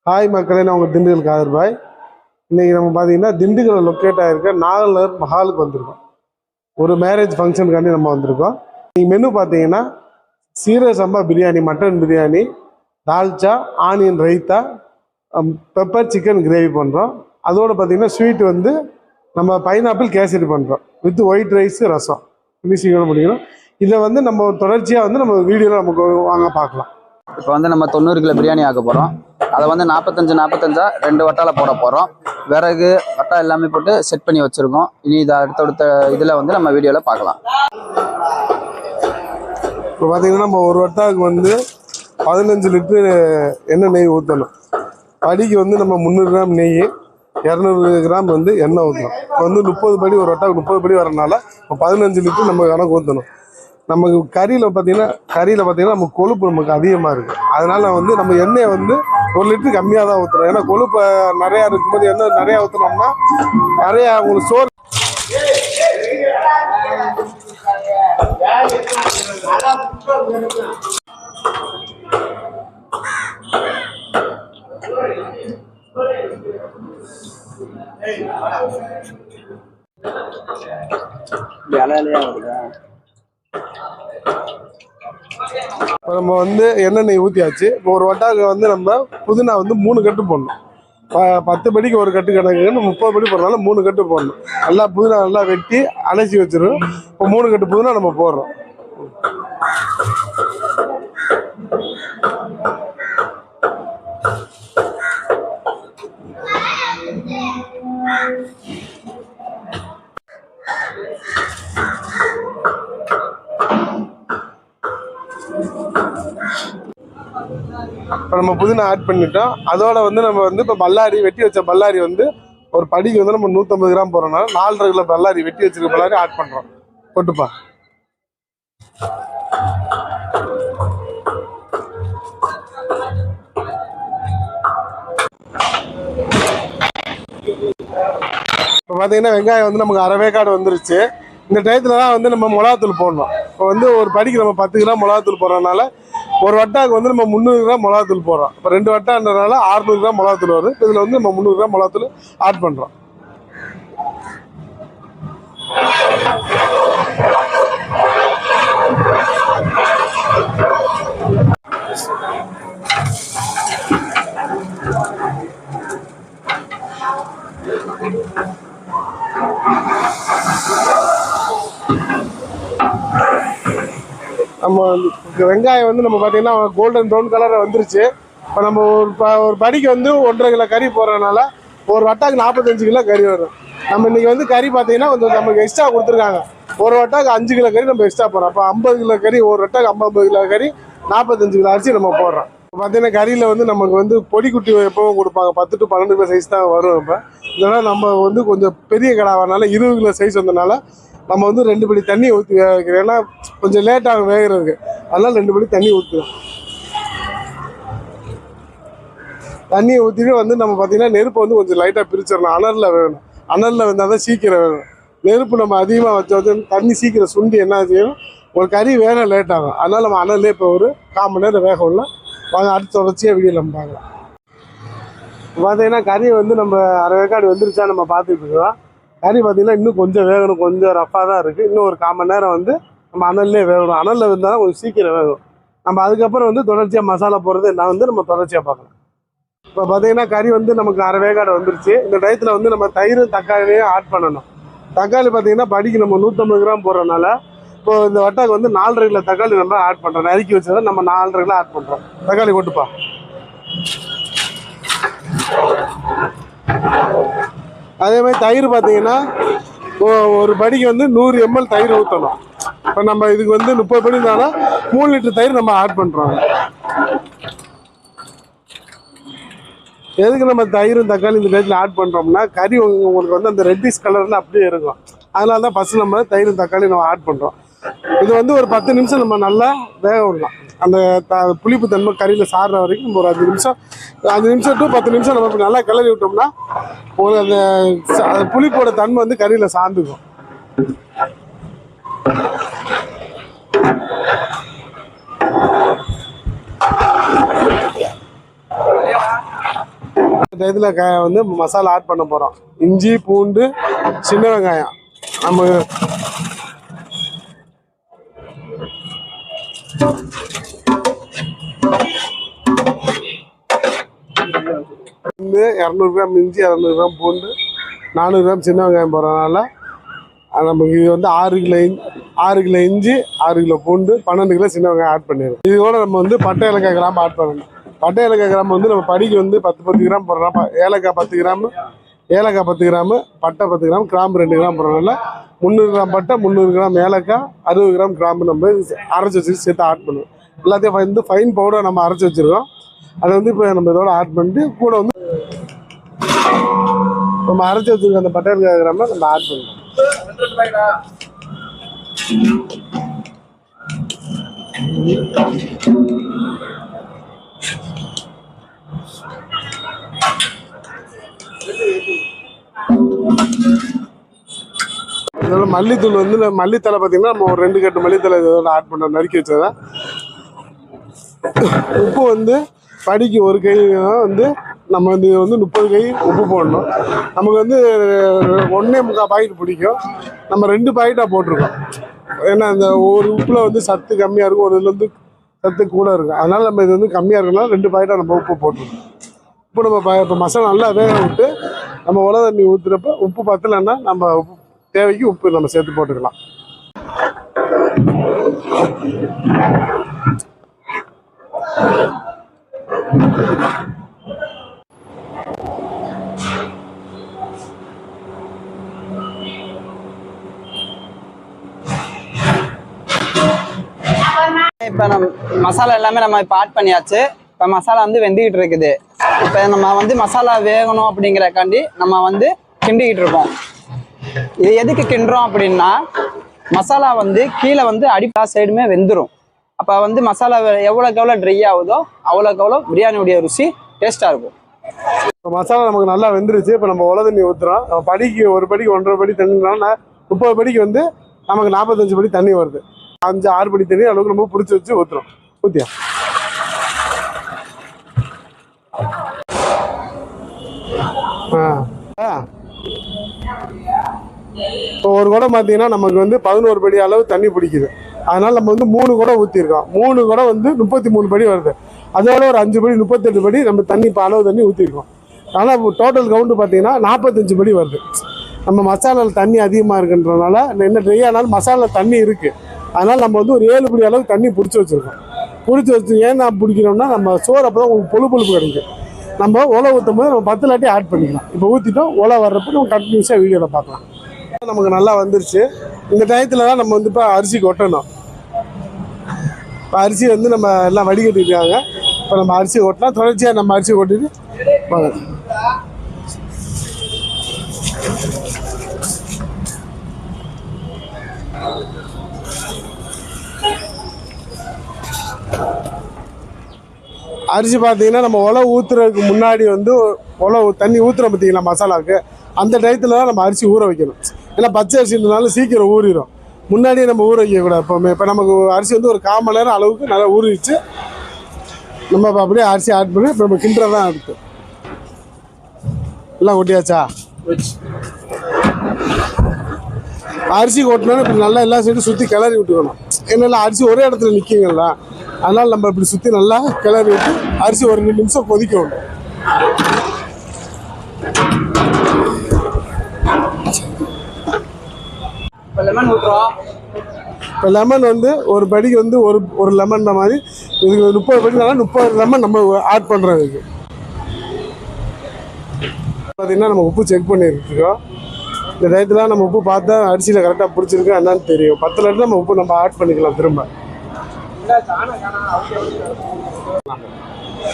Hi மக்களே, நான் உங்கள் திண்டுக்கல் காதர் பாய். இன்றைக்கி நம்ம பார்த்தீங்கன்னா திண்டுக்கல்ல லொக்கேட் ஆகிருக்க நாகலர் மஹாலுக்கு வந்திருக்கோம். ஒரு மேரேஜ் ஃபங்க்ஷனுக்காண்டி நம்ம வந்திருக்கோம். நீங்கள் மெனு பார்த்தீங்கன்னா சீரக சம்பா biryani, mutton biryani, dalcha, onion raita, pepper chicken gravy பண்ணுறோம். அதோடு பார்த்தீங்கன்னா ஸ்வீட் வந்து நம்ம பைனாப்பிள் கேசரி பண்ணுறோம் வித் ஒயிட் ரைஸு, ரசம் ஃபினிஷிங்கோட முடிக்கணும். இதை வந்து நம்ம தொடர்ச்சியாக வந்து நம்ம வீடியோவில் நமக்கு வாங்க பார்க்கலாம். இப்போ வந்து நம்ம 90 கிலோ பிரியாணி ஆக்க போகிறோம். அதை வந்து 45 2 வட்டால போட போகிறோம். விறகு வட்டா எல்லாமே போட்டு செட் பண்ணி வச்சுருக்கோம். இனி இதை அடுத்தடுத்த இதில் வந்து நம்ம வீடியோவில் பார்க்கலாம். இப்போ பார்த்தீங்கன்னா நம்ம ஒரு வட்டாவுக்கு வந்து 15 லிட்டரு எண்ணெய் நெய் ஊற்றணும். படிக்கு வந்து நம்ம 300 கிராம் நெய், 200 கிராம் வந்து எண்ணெய் ஊற்றணும். இப்போ வந்து 30 படி, ஒரு வட்டாவுக்கு 30 படி வரனால இப்போ 15 லிட்டரு நம்ம கணக்கு ஊற்றணும். நமக்கு கறியில் பார்த்தீங்கன்னா நம்ம கொழுப்பு நமக்கு அதிகமாக இருக்குது. அதனால் வந்து நம்ம எண்ணெயை வந்து 1 லிட்டரு கம்மியாக தான் ஊற்றுறோம். ஏன்னா கொழுப்பு நிறையா இருக்கும்போது எண்ணெய் நிறையா ஊற்றினோம்னா நிறையா உங்களுக்கு சோறு இப்போ நம்ம வந்து எண்ணெய் ஊற்றியாச்சு. இப்போ ஒரு வட்டாவுக்கு வந்து நம்ம புதினா வந்து 3 கட்டு போடணும். 10 படிக்கு ஒரு கட்டு கணக்குன்னு 30 படி போடுறதுனால 3 கட்டு போடணும். நல்லா புதினா நல்லா வெட்டி அலசி வச்சிடும். இப்போ 3 கட்டு புதினா நம்ம போடுறோம். இப்போ நம்ம புதினா ஆட் பண்ணிட்டோம். அதோட வந்து நம்ம வந்து இப்போ பல்லாரி வெட்டி வச்ச பல்லாரி வந்து ஒரு படிக்கு வந்து நம்ம 150 கிராம் போடுறோம்னால 4.5 கிலோ பல்லாரி வெட்டி வச்சிருக்க பல்லாரி ஆட் பண்ணுறோம். போட்டுப்பா. இப்போ பார்த்தீங்கன்னா வெங்காயம் வந்து நமக்கு அரை வேக்காடு வந்துருச்சு. இந்த டயத்தில் தான் வந்து நம்ம மிளகாத்தூள் போடணும். இப்போ வந்து ஒரு படிக்கு நம்ம 10 கிராம் மிளகாத்தூள் போடுறதுனால ஒரு வட்டாவுக்கு வந்து நம்ம 300 கிராம் மிளகாத்தூள் போடுறோம். இப்போ 2 வட்டான்றதுனால 600 கிராம் மிளகாத்தூள் வருது. இதில் வந்து நம்ம 300 கிராம் மிளகாத்தூள் ஆட் பண்ணுறோம். நம்ம வெங்காயம் வந்து நம்ம பார்த்தீங்கன்னா கோல்டன் ப்ரௌன் கலரில் வந்துருச்சு. இப்போ நம்ம ஒரு படிக்கு வந்து 1.5 கிலோ கறி போடுறதுனால ஒரு வட்டாக்கு 45 கிலோ கறி வரும். நம்ம இன்றைக்கி வந்து கறி பார்த்தீங்கன்னா கொஞ்சம் நமக்கு எக்ஸ்ட்ரா கொடுத்துருக்காங்க. ஒரு வட்டாக்கு 5 கிலோ கறி நம்ம எக்ஸ்ட்ரா போடுறோம். அப்போ 50 கிலோ கறி, ஒரு வட்டாக்கு 50 கிலோ கறி, 45 கிலோ அரிசி நம்ம போடுறோம். இப்போ பார்த்தீங்கன்னா கறியில் வந்து நமக்கு வந்து பொடி குட்டி எப்பவும் கொடுப்பாங்க. 10 to 12 கிலோ சைஸ் தான் வரும். இப்போ இதனால் நம்ம வந்து கொஞ்சம் பெரிய கடாவனால 20 கிலோ சைஸ் வந்தனால நம்ம வந்து 2 படி தண்ணி ஊற்றி வேக வைக்கிறோம். ஏன்னா கொஞ்சம் லேட்டாகும் வேகிறதுக்கு. அதனால 2 படி தண்ணி ஊற்றுவோம். தண்ணியை ஊற்றிட்டு வந்து நம்ம பார்த்தீங்கன்னா நெருப்பை வந்து கொஞ்சம் லைட்டாக பிரிச்சிடணும். அனலில் வேணும். அனலில் வந்தால் தான் சீக்கிரம் வேணும். நெருப்பு நம்ம அதிகமாக வச்சு தண்ணி சீக்கிரம் சுண்டி என்ன செய்யணும், ஒரு கறி வேக லேட் ஆகும். அதனால் நம்ம அனல்லே இப்போ ஒரு 1/4 மணி நேரம் வேக விடலாம். வாங்க அடுத்த தொடர்ச்சியாக வீடியோ நம்ம பார்க்கலாம். பார்த்தீங்கன்னா கறி வந்து நம்ம அரை வேக்காடு வந்துருச்சா நம்ம பார்த்துட்டு இருக்கோம். கறி பார்த்தீங்கன்னா இன்னும் கொஞ்சம் வேகணும். கொஞ்சம் ரஃப்பாக தான் இருக்குது. இன்னும் ஒரு 1/4 மணி நேரம் வந்து நம்ம அனல்லே வேகணும். அனலில் இருந்தாலும் கொஞ்சம் சீக்கிரம் வேகும். நம்ம அதுக்கப்புறம் வந்து தொடர்ச்சியாக மசாலா போடுறது நான் வந்து நம்ம தொடர்ச்சியாக பார்க்கலாம். இப்போ பார்த்தீங்கன்னா கறி வந்து நமக்கு அரை வேக்காடு வந்துருச்சு. இந்த டயத்தில் வந்து நம்ம தயிர் தக்காளியும் ஆட் பண்ணணும். தக்காளி பார்த்தீங்கன்னா படிக்கு நம்ம 150 கிராம் போடுறதுனால இப்போ இந்த வட்டாக்கு வந்து 4.5 கிலோ தக்காளி நம்ம ஆட் பண்ணுறோம். நறுக்கி வச்சதை நம்ம 4.5 கிலோ ஆட் பண்ணுறோம். தக்காளி கொட்டுப்பா. அதே மாதிரி தயிர் பார்த்தீங்கன்னா ஒரு படிக்கு வந்து 100 ml தயிர் ஊற்றணும். இப்போ நம்ம இதுக்கு வந்து 30 படி இருந்தாலும் 3 லிட்டர் தயிர் நம்ம ஆட் பண்ணுறோம். எதுக்கு நம்ம தயிரும் தக்காளி இந்த டயத்தில் ஆட் பண்ணுறோம்னா கறி உங்களுக்கு வந்து அந்த ரெட்டிஷ் கலரில் அப்படியே இருக்கும். அதனால தான் ஃபஸ்ட்டு நம்ம தயிரும் தக்காளி நம்ம ஆட் பண்ணுறோம். இது வந்து ஒரு 10 நிமிஷம் நம்ம நல்லா வேக விடலாம். அந்த புளிப்பு தன்மை கறியில் சாடுற வரைக்கும் நம்ம ஒரு 5 நிமிஷம் to 10 நிமிஷம் நம்ம நல்லா கிளறி விட்டோம்னா உங்களுக்கு அந்த புளிப்போட தன்மை வந்து கறியில் சார்ந்துக்கும். இதில் வந்து மசாலா ஆட் பண்ண போகிறோம். இஞ்சி, பூண்டு, சின்ன வெங்காயம். நம்ம வந்து 200 கிராம் இஞ்சி, 200 கிராம் பூண்டு, 400 கிராம் சின்ன வெங்காயம் போடுறதுனால நமக்கு இது வந்து 6 கிலோ இஞ்சி, 6 கிலோ பூண்டு, 12 கிலோ சின்ன வெங்காயம் ஆட் பண்ணிடுறோம். இதோட நம்ம வந்து பட்டை ஏலக்காய் கிராம் ஆட் பண்ணணும். பட்டை ஏலக்காய் கிராம் வந்து நம்ம படிக்கு வந்து 10 கிராம் போடுறோம். ஏலக்காய் 10 கிராம், பட்டை 10 கிராம், கிராம்பு 2 கிராம் போடுறதுனால 300 கிராம் பட்டை, 300 கிராம் ஏலக்காய், 60 கிராம் கிராம்பு நம்ம அரைச்சி வச்சு சேர்த்து ஆட் பண்ணுவோம். எல்லாத்தையும் வந்து ஃபைன் பவுடர் நம்ம அரைச்சி வச்சுருக்கோம். அதை வந்து இப்போ நம்ம இதோட ஆட் பண்ணிட்டு கூட வந்து நம்ம அரைச்சி வச்சுருக்க அந்த பட்டை ஏலக்காய் கிராம நம்ம ஆட் பண்ணுவோம். இதோட மல்லித்தூள் வந்து மல்லித்தலை பார்த்தீங்கன்னா நம்ம ஒரு 2 கட்டு மல்லித்தலை இதோட ஆட் பண்ண நறுக்கி வச்சதா. உப்பு வந்து படிக்கு 1 கை வந்து நம்ம வந்து 30 கை உப்பு போடணும். நமக்கு வந்து 1.25 பாக்கெட் பிடிக்கும். நம்ம 2 பாக்கெட்டாக போட்டிருக்கோம். ஏன்னா அந்த ஒரு உப்புல வந்து சத்து கம்மியாக இருக்கும், ஒரு இதில் வந்து சத்து கூட இருக்கும். அதனால நம்ம இது வந்து கம்மியாக இருக்கனால 2 பாக்கெட்டாக நம்ம உப்பு போட்டிருக்கோம். உப்பு நம்ம இப்போ மசாலா நல்லா வேக விட்டு நம்ம உலக தண்ணி ஊற்றுறப்ப உப்பு பத்தலைன்னா நம்ம உப்பு தேவைக்கு உப்பு நம்ம சேர்த்து போட்டுக்கலாம். இப்போ நம்ம மசாலா எல்லாமே நம்ம இப்போ ஆட் பண்ணியாச்சு. இப்போ மசாலா வந்து வெந்துக்கிட்டு இருக்குது. இப்போ நம்ம வந்து மசாலா வேகணும் அப்படிங்கிறக்காண்டி நம்ம வந்து கிண்டிக்கிட்டு இருக்கோம். இது எதுக்கு கிண்டுறோம் அப்படின்னா மசாலா வந்து கீழே வந்து அடிப்பா சைடுமே வெந்துடும். அப்போ வந்து மசாலா எவ்வளோக்கு எவ்வளோ ட்ரை ஆகுதோ அவ்வளோக்கு எவ்வளோ பிரியாணியுடைய ருசி டேஸ்ட்டாக இருக்கும். இப்போ மசாலா நமக்கு நல்லா வெந்துருச்சு. இப்போ நம்ம உலக தண்ணி ஊற்றுறோம். நம்ம படிக்கு 1 படிக்கு 1.5 படி தண்ணினால 30 படிக்கு வந்து நமக்கு 45 படி தண்ணி வருது. 5-6 படி தண்ணி அளவுக்கு நம்ம பிடிச்சி வச்சு ஊற்றுறோம். ஊற்றியா இப்போ ஒரு குடம் பார்த்தீங்கன்னா நமக்கு வந்து 11 படி அளவு தண்ணி பிடிக்குது. அதனால நம்ம வந்து 3 குடம் ஊற்றிருக்கோம். 3 குடம் வந்து 33 படி வருது. அதோட ஒரு 5 படி 38 படி நம்ம தண்ணி இப்போ அளவு தண்ணி ஊற்றிருக்கோம். ஆனால் டோட்டல் கவுண்ட் பார்த்தீங்கன்னா 45 படி வருது. நம்ம மசாலாவில் தண்ணி அதிகமாக இருக்குன்றதுனால என்ன ட்ரை ஆனாலும் மசாலாவில் தண்ணி இருக்குது. அதனால் நம்ம வந்து ஒரு 7 படி அளவு தண்ணி பிடிச்சி வச்சுருக்கோம். பிடிச்சி வச்சு ஏன் நான் பிடிக்கிறோம்னா நம்ம சோறு அப்போ தான் உங்களுக்கு பொழுப்பு கிடைக்கும். நம்ம உலை ஊற்றும் போது நம்ம 10 லாட்டி ஆட் பண்ணிக்கலாம். இப்போ ஊற்றிட்டோம். உலை வர்றப்போ நம்ம கண்டினியூஸாக வீடியோவில் பார்க்கலாம். நமக்கு நல்லா வந்துருச்சு. இந்த டயத்தில் தான் நம்ம வந்து இப்போ அரிசி கொட்டணும். இப்போ அரிசி வந்து நம்ம எல்லாம் வடிகட்டிருக்காங்க. இப்போ நம்ம அரிசி கொட்டினா தொடர்ச்சியாக நம்ம அரிசி கொட்டிட்டு வாங்க. அரிசி பார்த்தீங்கன்னா நம்ம உழவு ஊற்றுறதுக்கு முன்னாடி வந்து உழவு தண்ணி ஊற்றுற பார்த்தீங்களா மசாலாவுக்கு, அந்த டயத்தில் தான் நம்ம அரிசி ஊற வைக்கணும். ஏன்னா பச்சை அரிசினாலும் சீக்கிரம் ஊறிடும். முன்னாடியே நம்ம ஊற வைக்கக்கூடாது எப்போவுமே. இப்போ நமக்கு அரிசி வந்து ஒரு 1/4 மணி நேரம் அளவுக்கு நல்லா ஊறிடுச்சு. நம்ம இப்போ அப்படியே அரிசி ஆட் பண்ணி இப்போ நம்ம கிண்டுறது தான் இருக்கு. எல்லாம் கொட்டியாச்சா? அரிசி கொட்டினோன்னா இப்படி நல்லா எல்லா சைடும் சுற்றி கிளறி விட்டுக்கணும். ஏன்னா அரிசி ஒரே இடத்துல நிற்கிங்கல்ல, அதனால் நம்ம இப்படி சுற்றி நல்லா கிளறி விட்டு அரிசி ஒரு 2 நிமிஷம் கொதிக்க விடும். இப்போ லெமன் ஊற்றுறோம். இப்போ லெமன் வந்து ஒரு படிக்கு வந்து ஒரு லெமன் மாதிரி இதுக்கு 30 படினால 30 லெமன் நம்ம ஆட் பண்ணுறோம். இதுக்கு பார்த்தீங்கன்னா நம்ம உப்பு செக் பண்ணியிருக்கோம். இந்த டயத்தில் நம்ம உப்பு பார்த்தா அரிசியில் கரெக்டாக பிடிச்சிருக்கு என்னன்னு தெரியும். 10 லிட்டர் நம்ம உப்பு நம்ம ஆட் பண்ணிக்கலாம். திரும்ப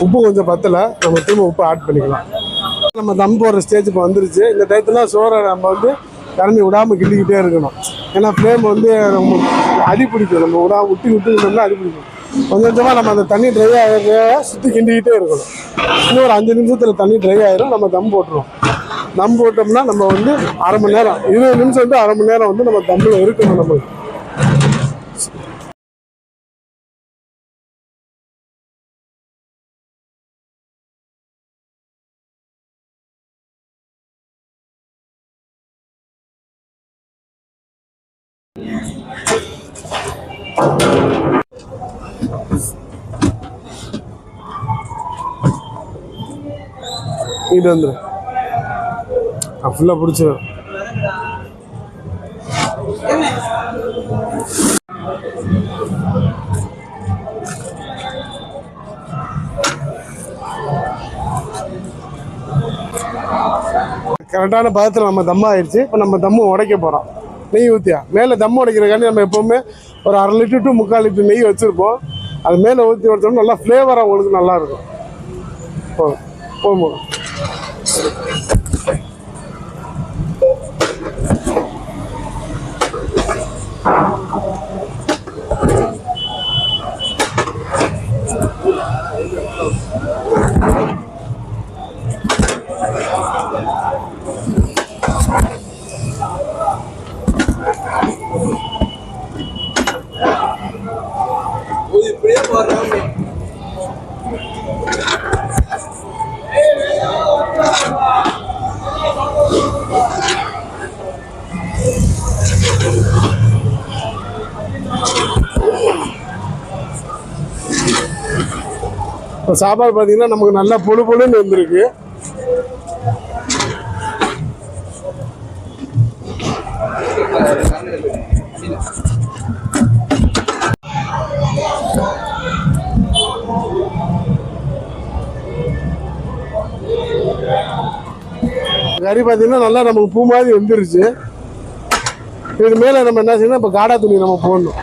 உப்பு கொஞ்சம் பத்தலை, நம்ம திரும்ப உப்பு ஆட் பண்ணிக்கலாம். நம்ம தம் போடுற ஸ்டேஜ் இப்போ வந்துருச்சு. இந்த டயத்தில் சோறை நம்ம வந்து கரண்டி விடாமல் கிண்டிக்கிட்டே இருக்கணும். ஏன்னா ஃப்ளேம் வந்து நம்ம அடி பிடிக்கும். நம்ம விட்டு இருந்தோம்னா அடி பிடிக்கும். கொஞ்சம் கொஞ்சமாக நம்ம அந்த தண்ணி ட்ரை ஆக சுற்றி கிண்டிக்கிட்டே இருக்கணும். இன்னும் ஒரு 5 நிமிஷத்தில் தண்ணி ட்ரை ஆகிடும். நம்ம தம் போட்டுருவோம். தம் போட்டோம்னா நம்ம வந்து 1/2 மணி நேரம் 20 நிமிஷம் வந்து 1/2 மணி நேரம் வந்து நம்ம தம்மில் இருக்கணும். நம்மளுக்கு இது வந்துடும் ஃபுல்லாக பிடிச்சிடும். கரெக்டான பதத்தில் நம்ம தம் ஆயிடுச்சு. இப்போ நம்ம தம்மு உடைக்க போகிறோம். நெய் ஊற்றியா மேலே தம் உடைக்கிறக்காண்டி நம்ம எப்போவுமே ஒரு 1/2 லிட்டர் டு 3/4 லிட்டர் நெய் வச்சுருப்போம். அது மேலே ஊற்றி வச்சோம்னா நல்லா ஃப்ளேவராக உங்களுக்கு நல்லாயிருக்கும். போகும் இப்போ சாப்பாடு பார்த்தீங்கன்னா நமக்கு நல்லா பொழு பொழுன்னு வந்துருக்கு. கறி பார்த்தீங்கன்னா நல்லா நமக்கு பூ மாதிரி வந்துருச்சு. இது மேலே நம்ம என்ன செய்யணும், இப்போ காடா துணி நம்ம போடணும்.